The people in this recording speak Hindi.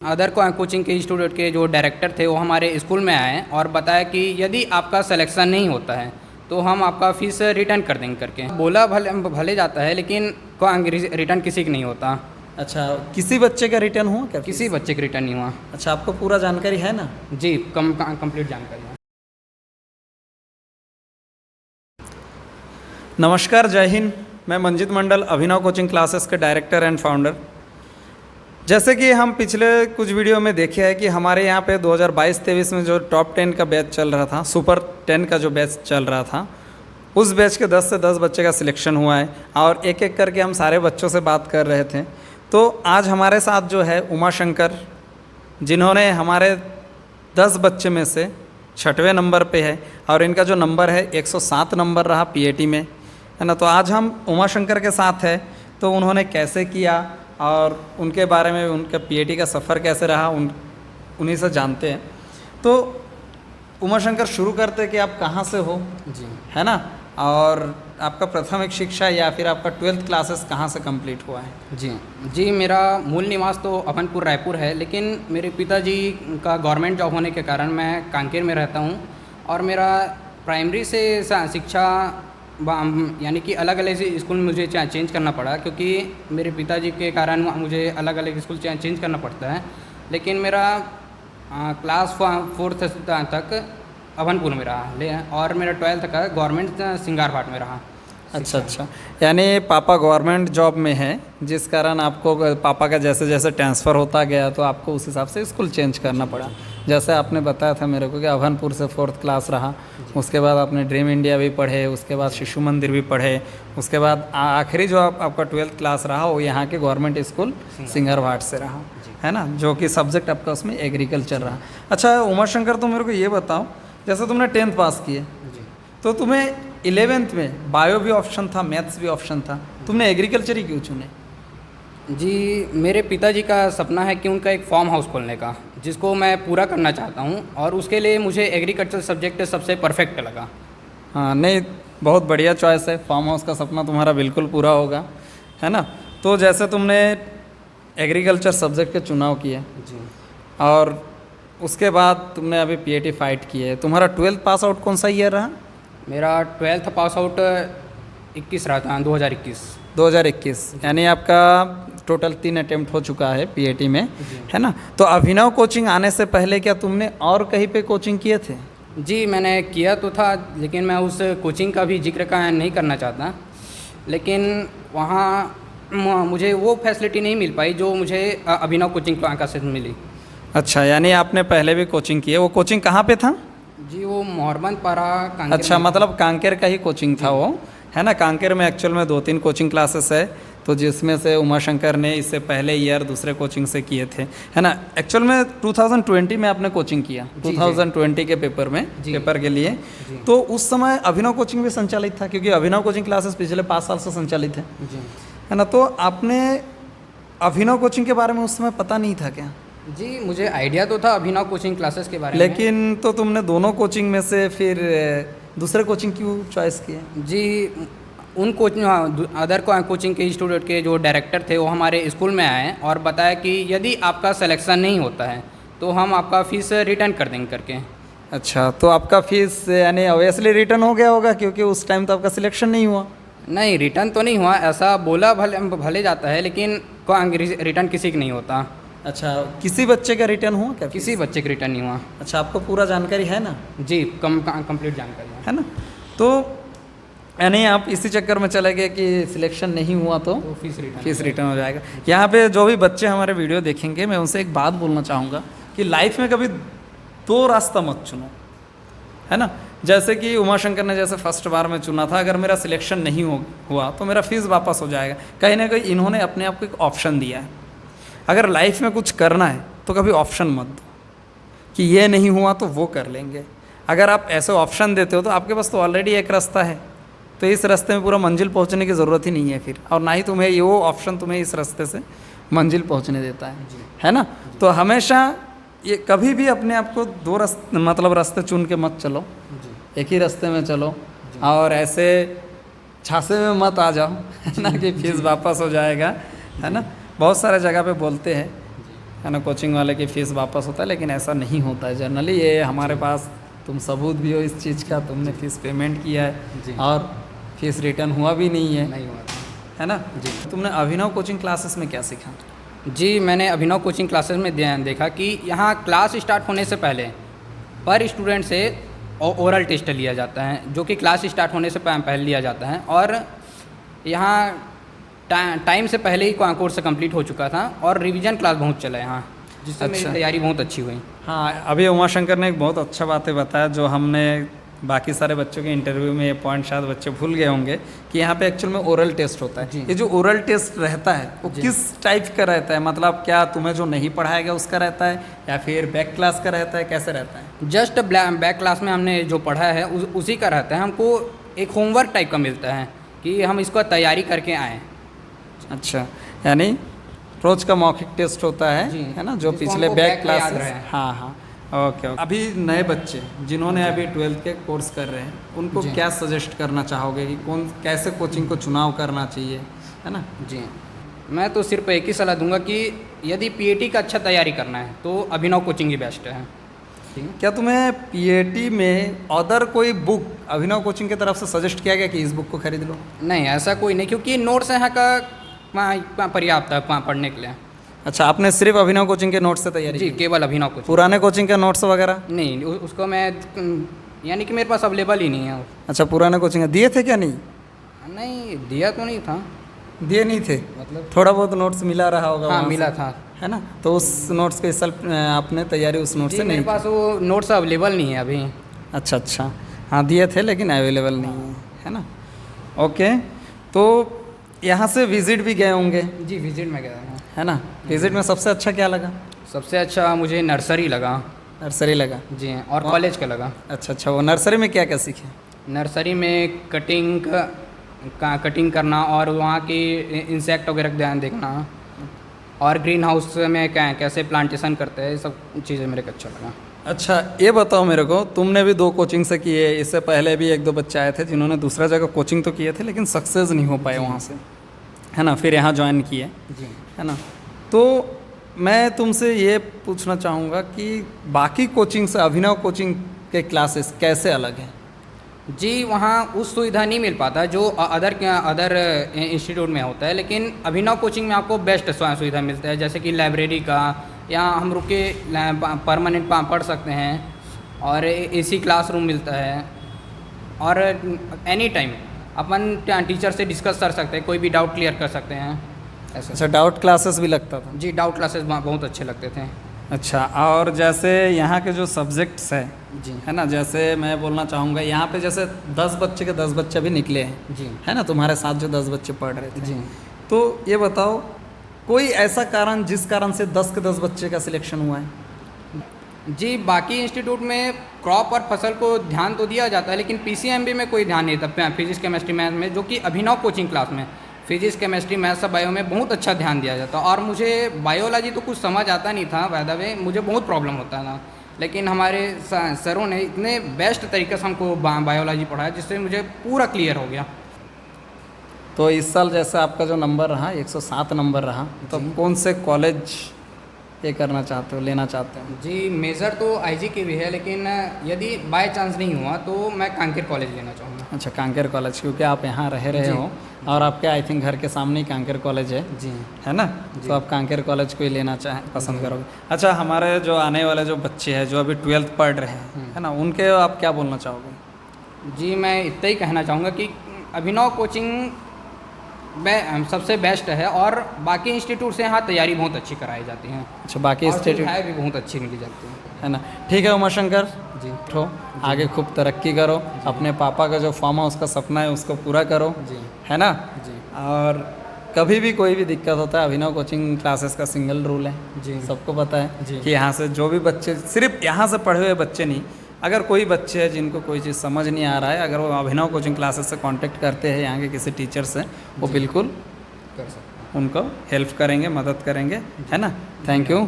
अदर कोचिंग के इंस्टीट्यूट के जो डायरेक्टर थे वो हमारे स्कूल में आए और बताया कि यदि आपका सिलेक्शन नहीं होता है तो हम आपका फ़ीस रिटर्न कर देंगे करके बोला। भले भले जाता है लेकिन रिटर्न किसी का नहीं होता। अच्छा, किसी बच्चे का रिटर्न हुआ क्या? किसी बच्चे का रिटर्न नहीं हुआ। अच्छा, आपको पूरा जानकारी है ना? जी, कंप्लीट जानकारी है। नमस्कार, जय हिंद। मैं मंजित मंडल, अभिनव कोचिंग क्लासेस के डायरेक्टर एंड फाउंडर। जैसे कि हम पिछले कुछ वीडियो में देखे हैं कि हमारे यहाँ पे 2022-23 में जो टॉप 10 का बैच चल रहा था, सुपर 10 का जो बैच चल रहा था, उस बैच के 10 से 10 बच्चे का सिलेक्शन हुआ है और एक एक करके हम सारे बच्चों से बात कर रहे थे। तो आज हमारे साथ जो है उमा शंकर, जिन्होंने हमारे 10 बच्चे में से 6वें नंबर पे है और इनका जो नंबर है 107 नंबर रहा पीएटी में, है ना। तो आज हम उमा शंकर के साथ है, तो उन्होंने कैसे किया और उनके बारे में, उनका पीएटी का सफ़र कैसे रहा, उन्हीं से जानते हैं। तो उमा शंकर, शुरू करते कि आप कहाँ से हो जी, है ना, और आपका प्राथमिक शिक्षा या फिर आपका 12th क्लासेस कहाँ से कंप्लीट हुआ है? जी, मेरा मूल निवास तो अभनपुर रायपुर है, लेकिन मेरे पिताजी का गवर्नमेंट जॉब होने के कारण मैं कांकेर में रहता हूँ और मेरा प्राइमरी से शिक्षा यानी कि अलग अलग स्कूल में मुझे चेंज करना पड़ा, क्योंकि मेरे पिताजी के कारण मुझे अलग अलग स्कूल चेंज करना पड़ता है। लेकिन मेरा क्लास 4th तक अभनपुर में रहा और मेरा 12th का गवर्नमेंट सिंगारघाट में रहा। अच्छा, यानी पापा गवर्नमेंट जॉब में है, जिस कारण आपको पापा का जैसे जैसे ट्रांसफ़र होता गया तो आपको उस हिसाब से स्कूल चेंज करना पड़ा। जैसे आपने बताया था मेरे को कि अभनपुर से 4th क्लास रहा, उसके बाद आपने ड्रीम इंडिया भी पढ़े, उसके बाद शिशु मंदिर भी पढ़े, उसके बाद आखिरी जो आपका 12th क्लास रहा वो यहाँ के गवर्नमेंट स्कूल सिंगारघाट से रहा, है ना, जो कि सब्जेक्ट आपका उसमें एग्रीकल्चर रहा। अच्छा उमा शंकर, तो मेरे को ये बताओ, जैसे तुमने 10th पास किए तो तुम्हें 11th में बायो भी ऑप्शन था, मैथ्स भी ऑप्शन था, तुमने एग्रीकल्चर ही क्यों चुने? जी, मेरे पिताजी का सपना है कि उनका एक फार्म हाउस खोलने का, जिसको मैं पूरा करना चाहता हूँ और उसके लिए मुझे एग्रीकल्चर सब्जेक्ट सबसे परफेक्ट लगा। हाँ, नहीं, बहुत बढ़िया चॉइस है। फार्म हाउस का सपना तुम्हारा बिल्कुल पूरा होगा, है ना। तो जैसे तुमने एग्रीकल्चर सब्जेक्ट का चुनाव किया जी, और उसके बाद तुमने अभी पीएटी फाइट की है, तुम्हारा 12th पास आउट कौन सा ईयर रहा? मेरा 12th पास आउट 21 रहा था, 2021, यानी आपका टोटल 3 अटेम्प्ट हो चुका है पीएटी में, है ना। तो अभिनव कोचिंग आने से पहले क्या तुमने और कहीं पे कोचिंग किए थे? जी, मैंने किया तो था, लेकिन मैं उस कोचिंग का भी जिक्र का नहीं करना चाहता। लेकिन वहाँ मुझे वो फैसिलिटी नहीं मिल पाई जो मुझे अभिनव कोचिंग का से मिली। अच्छा, यानी आपने पहले भी कोचिंग की है। वो कोचिंग कहाँ पे था? जी, वो मोहरबंद पारा कांकेर। अच्छा, मतलब कांकेर का ही कोचिंग था वो, है ना। कांकेर में एक्चुअल में 2-3 कोचिंग क्लासेस है, तो जिसमें से उमा शंकर ने इससे पहले ईयर दूसरे कोचिंग से किए थे, है ना। एक्चुअल में 2020 में आपने कोचिंग किया, 2020 के पेपर में, पेपर के लिए। तो उस समय अभिनव कोचिंग भी संचालित था, क्योंकि अभिनव कोचिंग क्लासेस पिछले 5 साल से संचालित है ना। तो आपने अभिनव कोचिंग के बारे में उस समय पता नहीं था क्या? जी, मुझे आइडिया तो था अभिनव कोचिंग क्लासेस के बारे में, लेकिन तो तुमने दोनों कोचिंग में से फिर दूसरे कोचिंग क्यों चॉइस किए? जी, उन अदर कोचिंग के इंस्टीट्यूट के जो डायरेक्टर थे वो हमारे स्कूल में आए और बताया कि यदि आपका सिलेक्शन नहीं होता है तो हम आपका फ़ीस रिटर्न कर देंगे करके। अच्छा, तो आपका फीस यानी ऑब्वियसली रिटर्न हो गया होगा, क्योंकि उस टाइम तो आपका सिलेक्शन नहीं हुआ। नहीं, रिटर्न तो नहीं हुआ, ऐसा बोला। भले जाता है लेकिन रिटर्न किसी का नहीं होता। अच्छा, किसी बच्चे का रिटर्न हुआ क्या? किसी बच्चे का रिटर्न नहीं हुआ। अच्छा, आपको पूरा जानकारी है ना? जी, कंप्लीट जानकारी है ना। तो यानी आप इसी चक्कर में चले गए कि सिलेक्शन नहीं हुआ तो फीस रिटर्न हो जाएगा। यहाँ पे जो भी बच्चे हमारे वीडियो देखेंगे, मैं उनसे एक बात बोलना चाहूँगा कि लाइफ में कभी 2 रास्ता मत चुनो, है ना। जैसे कि उमा शंकर ने जैसे फर्स्ट बार में चुना था, अगर मेरा सिलेक्शन नहीं हुआ तो मेरा फीस वापस हो जाएगा। कहीं ना कहीं इन्होंने अपने आप को एक ऑप्शन दिया है। अगर लाइफ में कुछ करना है तो कभी ऑप्शन मत दो कि ये नहीं हुआ तो वो कर लेंगे। अगर आप ऐसे ऑप्शन देते हो तो आपके पास तो ऑलरेडी एक रास्ता है, तो इस रास्ते में पूरा मंजिल पहुंचने की ज़रूरत ही नहीं है फिर, और ना ही तुम्हें ये वो ऑप्शन तुम्हें इस रास्ते से मंजिल पहुंचने देता है ना। तो हमेशा ये कभी भी अपने आप को 2 रास्ते चुन के मत चलो, एक ही रास्ते में चलो और ऐसे झांसे में मत आ जाओ, है ना, कि फीस वापस हो जाएगा, है ना। बहुत सारे जगह पे बोलते हैं है ना, कोचिंग वाले की फ़ीस वापस होता है, लेकिन ऐसा नहीं होता है जनरली। ये हमारे पास तुम सबूत भी हो इस चीज़ का, तुमने फ़ीस पेमेंट किया है और फीस रिटर्न हुआ भी नहीं है, नहीं हुआ था है ना जी। तुमने अभिनव कोचिंग क्लासेस में क्या सीखा? जी। मैंने अभिनव कोचिंग क्लासेस में देखा कि यहाँ क्लास स्टार्ट होने से पहले पर स्टूडेंट से ओरल टेस्ट लिया जाता है, जो कि क्लास स्टार्ट होने से पहले लिया जाता है। और यहाँ टाइम से पहले ही कोर्स कंप्लीट हो चुका था और रिवीजन क्लास बहुत चला यहाँ, जिससे मेरी तैयारी बहुत अच्छी हुई। हाँ, अभी उमाशंकर ने एक बहुत अच्छा बातें बताया जो हमने बाकी सारे बच्चों के इंटरव्यू में ये पॉइंट शायद बच्चे भूल गए होंगे कि यहाँ पे एक्चुअल में ओरल टेस्ट होता है। ये जो ओरल टेस्ट रहता है वो किस टाइप का रहता है? मतलब क्या तुम्हें जो नहीं पढ़ाया गया उसका रहता है या फिर बैक क्लास का रहता है, कैसे रहता है? जस्ट बैक क्लास में हमने जो पढ़ा है उसी का रहता है। हमको एक होमवर्क टाइप का मिलता है कि हम इसको तैयारी करके आएँ। अच्छा, यानी रोज का मौखिक टेस्ट होता है ना, जो पिछले बैक क्लास। हाँ हाँ, ओके। अभी नए बच्चे जिन्होंने अभी 12th के कोर्स कर रहे हैं उनको क्या सजेस्ट करना चाहोगे कि कौन कैसे कोचिंग को चुनाव करना चाहिए, है ना? जी, मैं तो सिर्फ एक ही सलाह दूंगा कि यदि पीएटी का अच्छा तैयारी करना है तो अभिनव कोचिंग ही बेस्ट है। क्या तुम्हें पीएटी में अदर कोई बुक अभिनव कोचिंग की तरफ से सजेस्ट किया गया कि इस बुक को खरीद लो? नहीं, ऐसा कोई नहीं, क्योंकि नोट्स यहाँ का पर्याप्त है पढ़ने के लिए। अच्छा, आपने सिर्फ अभिनव कोचिंग के नोट्स से तैयारी जी, केवल अभिनव कोचिंग। पुराने कोचिंग के नोट्स वगैरह नहीं, उसको मैं यानी कि मेरे पास अवेलेबल ही नहीं है। अच्छा, पुराने कोचिंग दिए थे क्या? नहीं नहीं, दिया तो नहीं था। दिए नहीं थे, मतलब थोड़ा बहुत नोट्स मिला रहा होगा? हाँ, मिला था, है ना। तो उस नोट्स के इस साल आपने तैयारी उस नोट से नहीं? मेरे पास वो नोट्स अवेलेबल नहीं है अभी। अच्छा अच्छा, हाँ दिए थे लेकिन अवेलेबल नहीं है ना। ओके, तो यहाँ से विजिट भी गए होंगे? जी, विजिट में गया हूँ, है ना। विजिट में सबसे अच्छा क्या लगा? सबसे अच्छा मुझे नर्सरी लगा। नर्सरी लगा? जी, और कॉलेज का लगा। अच्छा अच्छा, वो नर्सरी में क्या क्या सीखे? नर्सरी में कटिंग करना और वहाँ की इंसेक्ट वगैरह ध्यान देखना और ग्रीन हाउस में कैसे प्लांटेशन करते हैं, सब चीज़ें मेरे को अच्छा लगा। अच्छा, ये बताओ मेरे को, तुमने भी 2 कोचिंग से किए, इससे पहले भी 1-2 बच्चे आए थे जिन्होंने दूसरा जगह कोचिंग तो किए थे लेकिन सक्सेस नहीं हो पाए वहाँ से, है ना, फिर यहाँ ज्वाइन किए, जी, है ना। तो मैं तुमसे ये पूछना चाहूँगा कि बाकी कोचिंग से अभिनव कोचिंग के क्लासेस कैसे अलग हैं? जी, वहाँ उस सुविधा नहीं मिल पाता जो अदर इंस्टीट्यूट में होता है, लेकिन अभिनव कोचिंग में आपको बेस्ट सुविधा मिलता है, जैसे कि लाइब्रेरी का, यहाँ हम रुक के परमानेंट पढ़ सकते हैं और एसी क्लासरूम मिलता है और एनी टाइम अपन टीचर से डिस्कस कर सकते हैं, कोई भी डाउट क्लियर कर सकते हैं ऐसा। अच्छा, डाउट क्लासेस भी लगता था? जी, डाउट क्लासेस बहुत अच्छे लगते थे। अच्छा, और जैसे यहाँ के जो सब्जेक्ट्स है जी, है ना, जैसे मैं बोलना चाहूँगा यहाँ पे जैसे 10 बच्चे के 10 बच्चे भी निकले हैं, जी, है ना, तुम्हारे साथ जो 10 बच्चे पढ़ रहे थे, जी, तो ये बताओ कोई ऐसा कारण जिस कारण से 10 के 10 बच्चे का सिलेक्शन हुआ है? जी, बाकी इंस्टीट्यूट में क्रॉप और फसल को ध्यान तो दिया जाता है, लेकिन पीसीएमबी में कोई ध्यान नहीं था, फिजिक्स केमिस्ट्री मैथ में, जो कि अभिनव कोचिंग क्लास में फिजिक्स केमिस्ट्री मैथ्स सब बायो में बहुत अच्छा ध्यान दिया जाता। और मुझे बायोलॉजी तो कुछ समझ आता नहीं था, बाय द वे मुझे बहुत प्रॉब्लम होता था, लेकिन हमारे सरों ने इतने बेस्ट तरीके से हमको बायोलॉजी पढ़ाया जिससे मुझे पूरा क्लियर हो गया। तो इस साल जैसे आपका जो नंबर रहा 107 नंबर रहा, तो कौन से कॉलेज ये करना चाहते हो, लेना चाहते हो? जी, मेजर तो आईजी की भी है, लेकिन यदि बाय चांस नहीं हुआ तो मैं कांकेर कॉलेज लेना चाहूँगा। अच्छा, कांकेर कॉलेज, क्योंकि आप यहाँ रहे हो और आपके आई थिंक घर के सामने ही कांकेर कॉलेज है, जी, है ना, तो आप कांकेर कॉलेज को ही लेना पसंद करोगे। अच्छा, हमारे जो आने वाले जो बच्चे हैं जो अभी 12th पढ़ रहे हैं, है ना, उनके आप क्या बोलना चाहोगे? जी, मैं इतना ही कहना चाहूँगा कि अभिनव कोचिंग सबसे बेस्ट है और बाकी इंस्टीट्यूट से यहाँ तैयारी बहुत अच्छी कराई जाती है। अच्छा, बाकी इंस्टीट्यूट भी बहुत अच्छी मिली जाती है ना। ठीक है उमाशंकर जी, उठो, आगे खूब तरक्की करो, अपने पापा का जो फार्म हाउस का सपना है उसको पूरा करो, जी, है ना। जी, और कभी भी कोई भी दिक्कत होता है, अभिनव कोचिंग क्लासेस का सिंगल रूल है, जी, सबको पता है जी, कि यहाँ से जो भी बच्चे, सिर्फ यहाँ से पढ़े हुए बच्चे नहीं, अगर कोई बच्चे हैं जिनको कोई चीज़ समझ नहीं आ रहा है, अगर वो अभिनव कोचिंग क्लासेस से कांटेक्ट करते हैं यहाँ के किसी टीचर से, वो बिल्कुल कर सकते हैं, उनको हेल्प करेंगे, मदद करेंगे, है ना। Thank you.